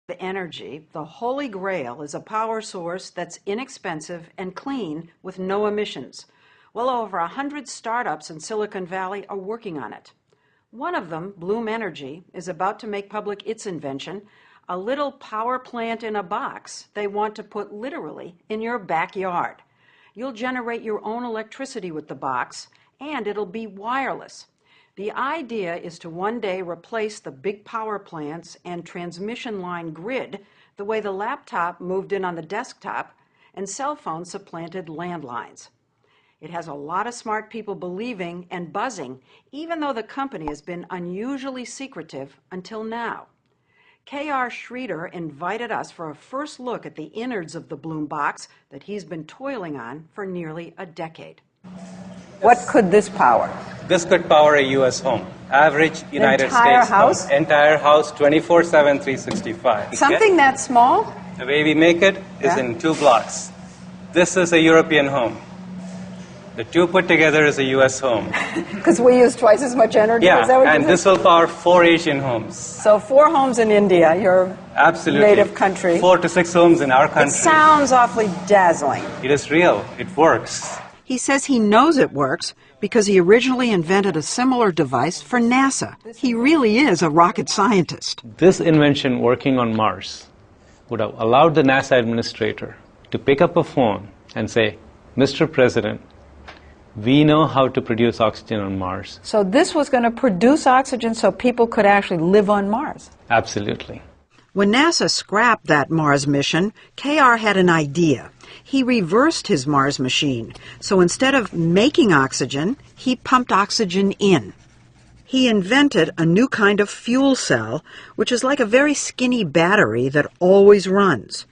Energy, the holy grail, is a power source that's inexpensive and clean with no emissions. Well over 100 startups in Silicon Valley are working on it. One of them, Bloom Energy, is about to make public its invention, a little power plant in a box they want to put literally in your backyard. You'll generate your own electricity with the box, and it'll be wireless. The idea is to one day replace the big power plants and transmission line grid the way the laptop moved in on the desktop and cell phones supplanted landlines. It has a lot of smart people believing and buzzing, even though the company has been unusually secretive until now. K.R. Schroeder invited us for a first look at the innards of the Bloom box that he's been toiling on for nearly a decade. What could this power? This could power a U.S. home. Average United States house? home. Entire house, 24/7, 365. Something that small? The way we make it is in 2 blocks. This is a European home. The 2 put together is a U.S. home. Because we use twice as much energy? Yeah, is that what and this will power 4 Asian homes. So 4 homes in India, your Absolutely. native country. 4 to 6 homes in our country. It sounds awfully dazzling. It is real. It works. He says he knows it works because he originally invented a similar device for NASA. He really is a rocket scientist. This invention working on Mars would have allowed the NASA administrator to pick up a phone and say, Mr. President, we know how to produce oxygen on Mars. So this was going to produce oxygen so people could actually live on Mars? Absolutely. When NASA scrapped that Mars mission, K.R. had an idea. He reversed his Mars machine, so instead of making oxygen, he pumped oxygen in. He invented a new kind of fuel cell, which is like a very skinny battery that always runs.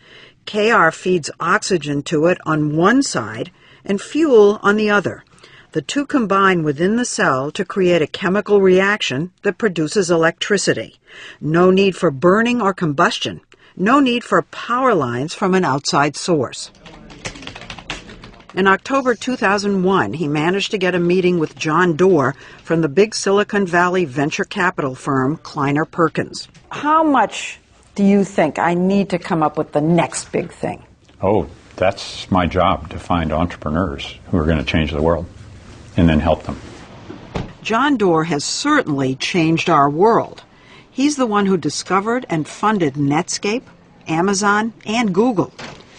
K.R. feeds oxygen to it on one side and fuel on the other. The two combine within the cell to create a chemical reaction that produces electricity. No need for burning or combustion. No need for power lines from an outside source. In October 2001, he managed to get a meeting with John Doerr from the big Silicon Valley venture capital firm Kleiner Perkins. How much do you think I need to come up with the next big thing? Oh, that's my job, to find entrepreneurs who are going to change the world and then help them. John Doerr has certainly changed our world. He's the one who discovered and funded Netscape, Amazon, and Google.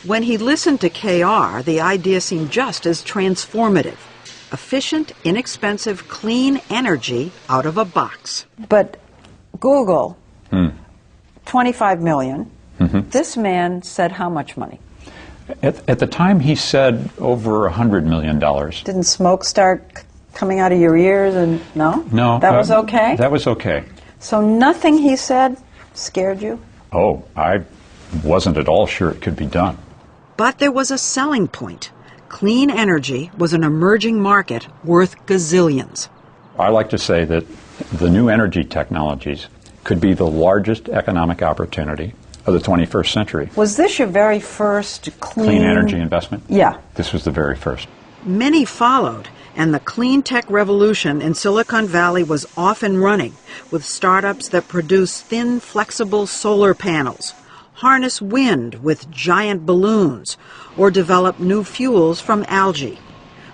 When he listened to K.R., the idea seemed just as transformative. Efficient, inexpensive, clean energy out of a box. But Google, 25 million. This man said how much money? At the time, he said over $100 million. Didn't smoke start coming out of your ears? And no? No. That was okay? That was okay. So nothing he said scared you? Oh, I wasn't at all sure it could be done. But there was a selling point. Clean energy was an emerging market worth gazillions. I like to say that the new energy technologies could be the largest economic opportunity of the 21st century. Was this your very first Clean energy investment? Yeah. This was the very first. Many followed, and the clean tech revolution in Silicon Valley was off and running, with startups that produce thin, flexible solar panels, harness wind with giant balloons, or develop new fuels from algae.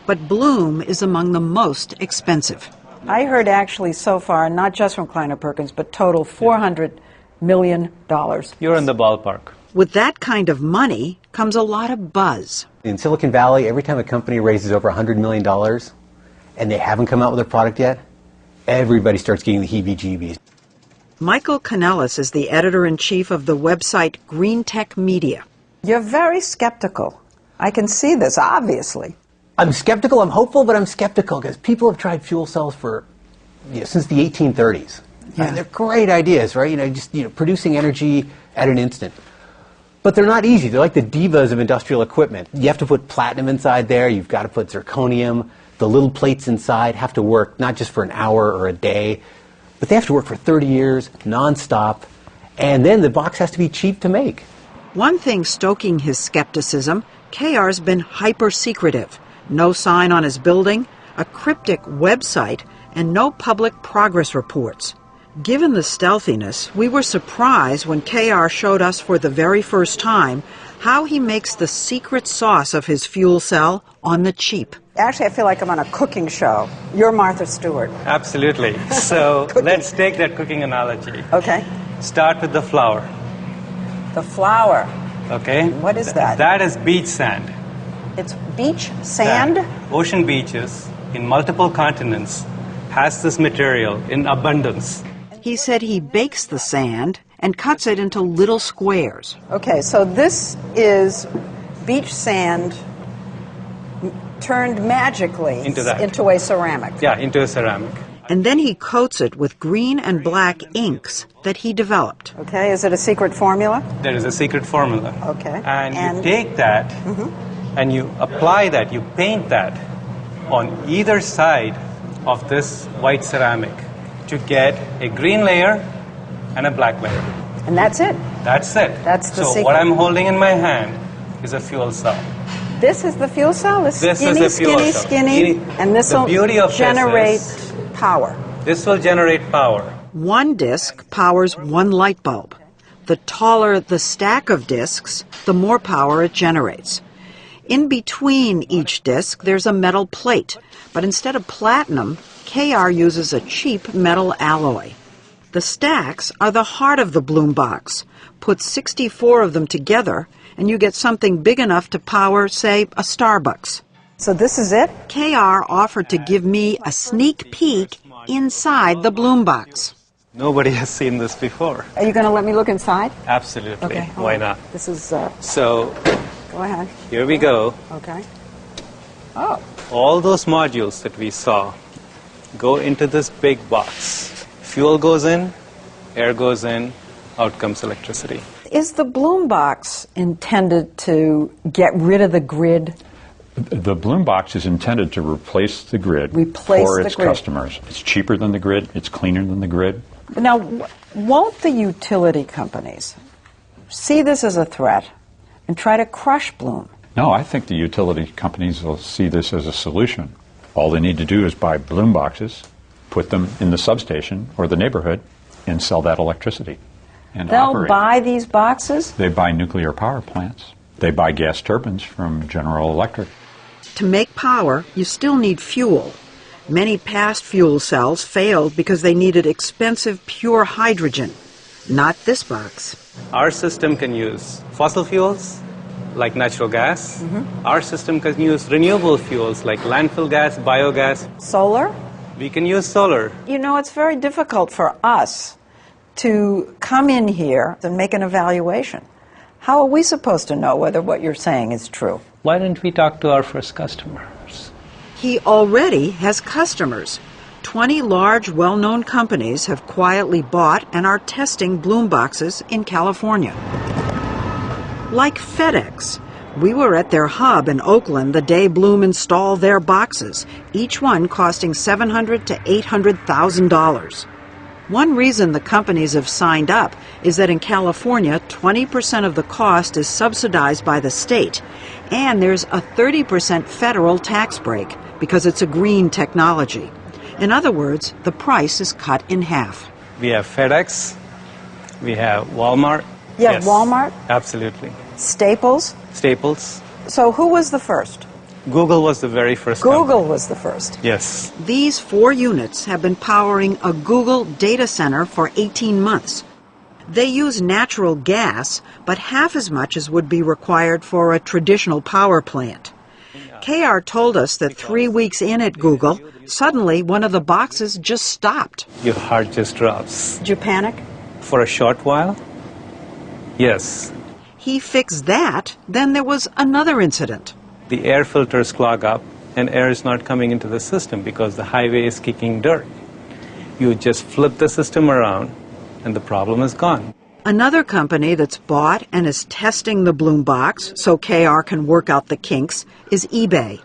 But Bloom is among the most expensive. I heard actually so far, not just from Kleiner Perkins, but total $400 million. You're in the ballpark. With that kind of money comes a lot of buzz. In Silicon Valley, every time a company raises over $100 million and they haven't come out with a product yet, everybody starts getting the heebie-jeebies. Michael Kanellis is the editor-in-chief of the website Green Tech Media. You're very skeptical. I can see this, obviously. I'm skeptical, I'm hopeful, but I'm skeptical because people have tried fuel cells for, since the 1830s. Yeah. And they're great ideas, right? Just producing energy at an instant. But they're not easy. They're like the divas of industrial equipment. You have to put platinum inside there. You've got to put zirconium. The little plates inside have to work not just for an hour or a day, but they have to work for 30 years, nonstop. And then the box has to be cheap to make. One thing stoking his skepticism, K.R.'s been hyper-secretive. No sign on his building, a cryptic website, and no public progress reports. Given the stealthiness, we were surprised when KR showed us for the very first time how he makes the secret sauce of his fuel cell on the cheap. Actually, I feel like I'm on a cooking show. You're Martha Stewart. Absolutely. So let's take that cooking analogy. Okay. Start with the flour. The flour. Okay? What is that? That is beach sand. It's beach sand? Ocean beaches in multiple continents has this material in abundance. He said he bakes the sand and cuts it into little squares. Okay, so this is beach sand turned magically into a ceramic. Yeah, into a ceramic. And then he coats it with green and black inks that he developed. Okay, is it a secret formula? There is a secret formula. Okay. And you take that and you apply that, you paint that on either side of this white ceramic to get a green layer and a black layer. And that's it? That's it. That's the So secret. what I'm holding in my hand is a fuel cell. This is the fuel cell? This is the fuel cell. Skinny, and this will generate power. This will generate power. One disc powers one light bulb. The taller the stack of discs, the more power it generates. In between each disc, there's a metal plate, but instead of platinum, KR uses a cheap metal alloy. The stacks are the heart of the Bloom box. Put 64 of them together, and you get something big enough to power, say, a Starbucks. So this is it? KR offered to give me a sneak peek inside the Bloom box. Nobody has seen this before. Are you going to let me look inside? Absolutely. Okay. Why not? This is... So, go ahead. here we go. Okay. Oh. All those modules that we saw go into this big box. Fuel goes in, air goes in, out comes electricity. Is the Bloom box intended to get rid of the grid? The Bloom box is intended to replace the grid Replace for the its grid. customers. It's cheaper than the grid. It's cleaner than the grid. Now, won't the utility companies see this as a threat and try to crush Bloom? No, I think the utility companies will see this as a solution. All they need to do is buy Bloom boxes, put them in the substation or the neighborhood, and sell that electricity. And They'll operate. buy these boxes? They buy nuclear power plants. They buy gas turbines from General Electric. To make power, you still need fuel. Many past fuel cells failed because they needed expensive pure hydrogen. Not this box. Our system can use fossil fuels, like natural gas. Our system can use renewable fuels, like landfill gas, biogas. Solar? We can use solar. You know, it's very difficult for us to come in here and make an evaluation. How are we supposed to know whether what you're saying is true? Why didn't we talk to our first customers? He already has customers. 20 large, well-known companies have quietly bought and are testing Bloom boxes in California. Like FedEx. We were at their hub in Oakland the day Bloom installed their boxes, each one costing $700,000 to $800,000. One reason the companies have signed up is that in California, 20% of the cost is subsidized by the state, and there's a 30% federal tax break because it's a green technology. In other words, the price is cut in half. We have FedEx. We have Walmart. You have Walmart? Absolutely. Staples? Staples. So who was the first? Google was the very first Google company. was the first. Yes. These 4 units have been powering a Google data center for 18 months. They use natural gas, but half as much as would be required for a traditional power plant. KR told us that 3 weeks in at Google, suddenly one of the boxes just stopped. Your heart just drops. Did you panic? For a short while? Yes. He fixed that, then there was another incident. The air filters clog up and air is not coming into the system because the highway is kicking dirt. You just flip the system around and the problem is gone. Another company that's bought and is testing the Bloom box so KR can work out the kinks is eBay.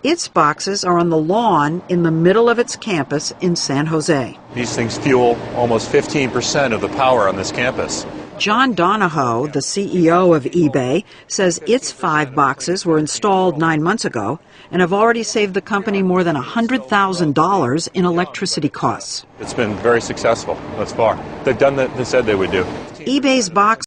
Its boxes are on the lawn in the middle of its campus in San Jose. These things fuel almost 15% of the power on this campus. John Donahoe, the CEO of eBay, says its 5 boxes were installed 9 months ago and have already saved the company more than $100,000 in electricity costs. It's been very successful thus far. They've done what they said they would do. eBay's box